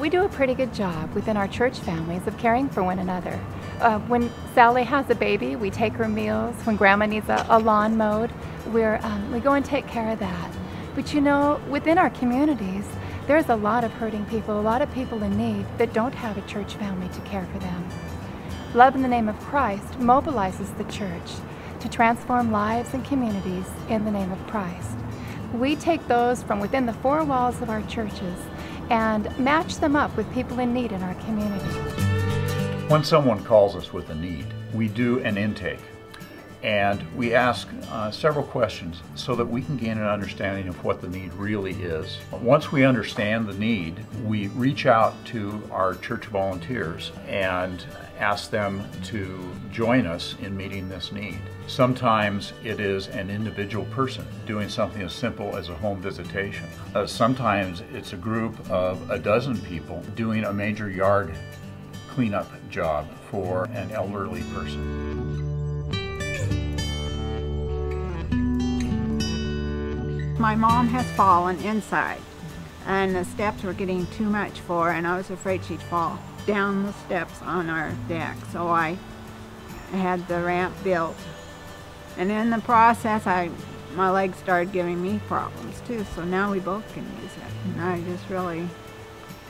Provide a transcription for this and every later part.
We do a pretty good job within our church families of caring for one another. When Sally has a baby, we take her meals. When Grandma needs a lawn mowed, we go and take care of that. But you know, within our communities, there's a lot of hurting people, a lot of people in need that don't have a church family to care for them. Love in the Name of Christ mobilizes the church to transform lives and communities in the name of Christ. We take those from within the four walls of our churches and match them up with people in need in our community. When someone calls us with a need, we do an intake and we ask several questions so that we can gain an understanding of what the need really is. Once we understand the need, we reach out to our church volunteers and ask them to join us in meeting this need. Sometimes it is an individual person doing something as simple as a home visitation. Sometimes it's a group of a dozen people doing a major yard cleanup job for an elderly person. My mom has fallen inside, and the steps were getting too much for her, and I was afraid she'd fall down the steps on our deck. So I had the ramp built. And in the process, my legs started giving me problems too, so now we both can use it. And I just really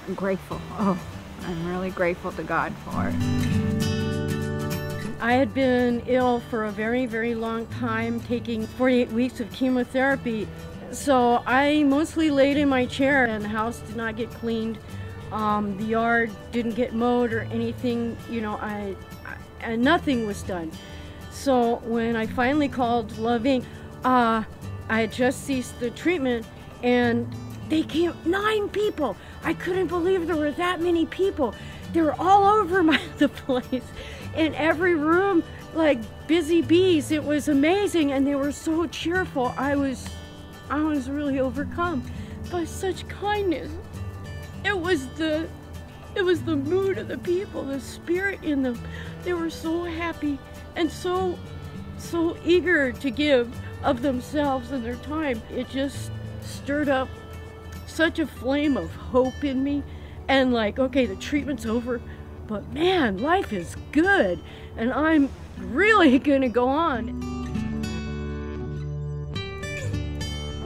am grateful. Oh, I'm really grateful to God for it. I had been ill for a very, very long time, taking 48 weeks of chemotherapy. So I mostly laid in my chair, and the house did not get cleaned. The yard didn't get mowed or anything, you know, and nothing was done. So when I finally called Love Inc., I had just ceased the treatment, and they came, 9 people. I couldn't believe there were that many people. They were all over the place, in every room, like busy bees. It was amazing, and they were so cheerful. I was really overcome by such kindness. It was the mood of the people, the spirit in them. They were so happy and so eager to give of themselves and their time. It just stirred up such a flame of hope in me, and like, okay, the treatment's over, but man, life is good, and I'm really gonna go on.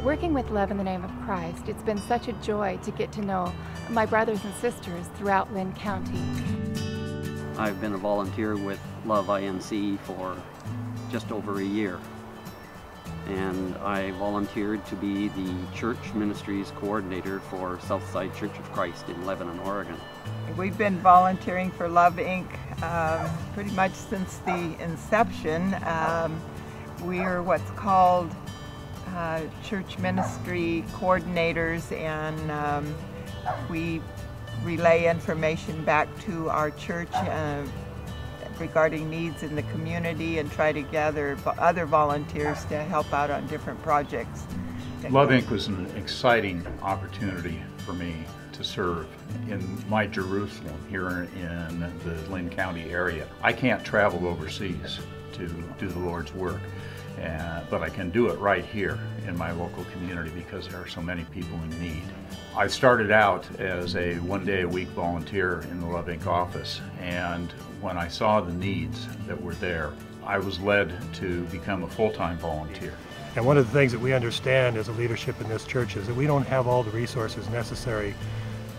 Working with Love in the Name of Christ, it's been such a joy to get to know my brothers and sisters throughout Linn County. I've been a volunteer with Love INC for just over a year, and I volunteered to be the church ministries coordinator for Southside Church of Christ in Lebanon, Oregon. We've been volunteering for Love Inc. Pretty much since the inception. We're what's called church ministry coordinators, and we relay information back to our church regarding needs in the community, and try to gather other volunteers to help out on different projects. Love Inc. was an exciting opportunity for me to serve in my Jerusalem here in the Linn County area. I can't travel overseas to do the Lord's work, but I can do it right here in my local community because there are so many people in need. I started out as a one-day-a-week volunteer in the Love Inc. office, and when I saw the needs that were there, I was led to become a full-time volunteer. And one of the things that we understand as a leadership in this church is that we don't have all the resources necessary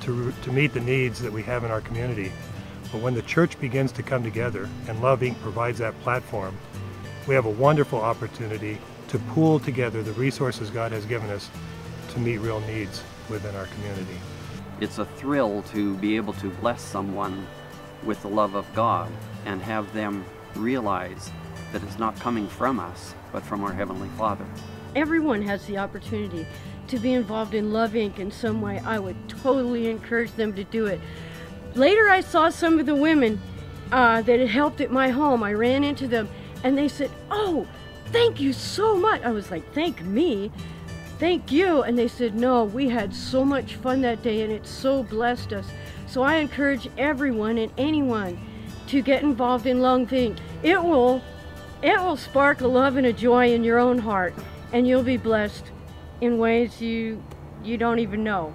to meet the needs that we have in our community. But when the church begins to come together, and Love Inc. provides that platform, we have a wonderful opportunity to pool together the resources God has given us to meet real needs within our community. It's a thrill to be able to bless someone with the love of God and have them realize that it's not coming from us, but from our Heavenly Father. Everyone has the opportunity to be involved in Love Inc. in some way. I would totally encourage them to do it. Later I saw some of the women that had helped at my home. I ran into them and they said, "Oh, thank you so much." I was like, "Thank me? Thank you." And they said, "No, we had so much fun that day and it so blessed us." So I encourage everyone and anyone to get involved in Love Inc. It will spark a love and a joy in your own heart, and you'll be blessed in ways you don't even know.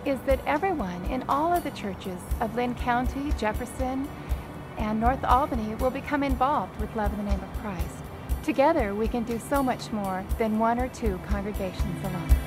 is that everyone in all of the churches of Linn County, Jefferson, and North Albany will become involved with Love in the Name of Christ. Together, we can do so much more than one or two congregations alone.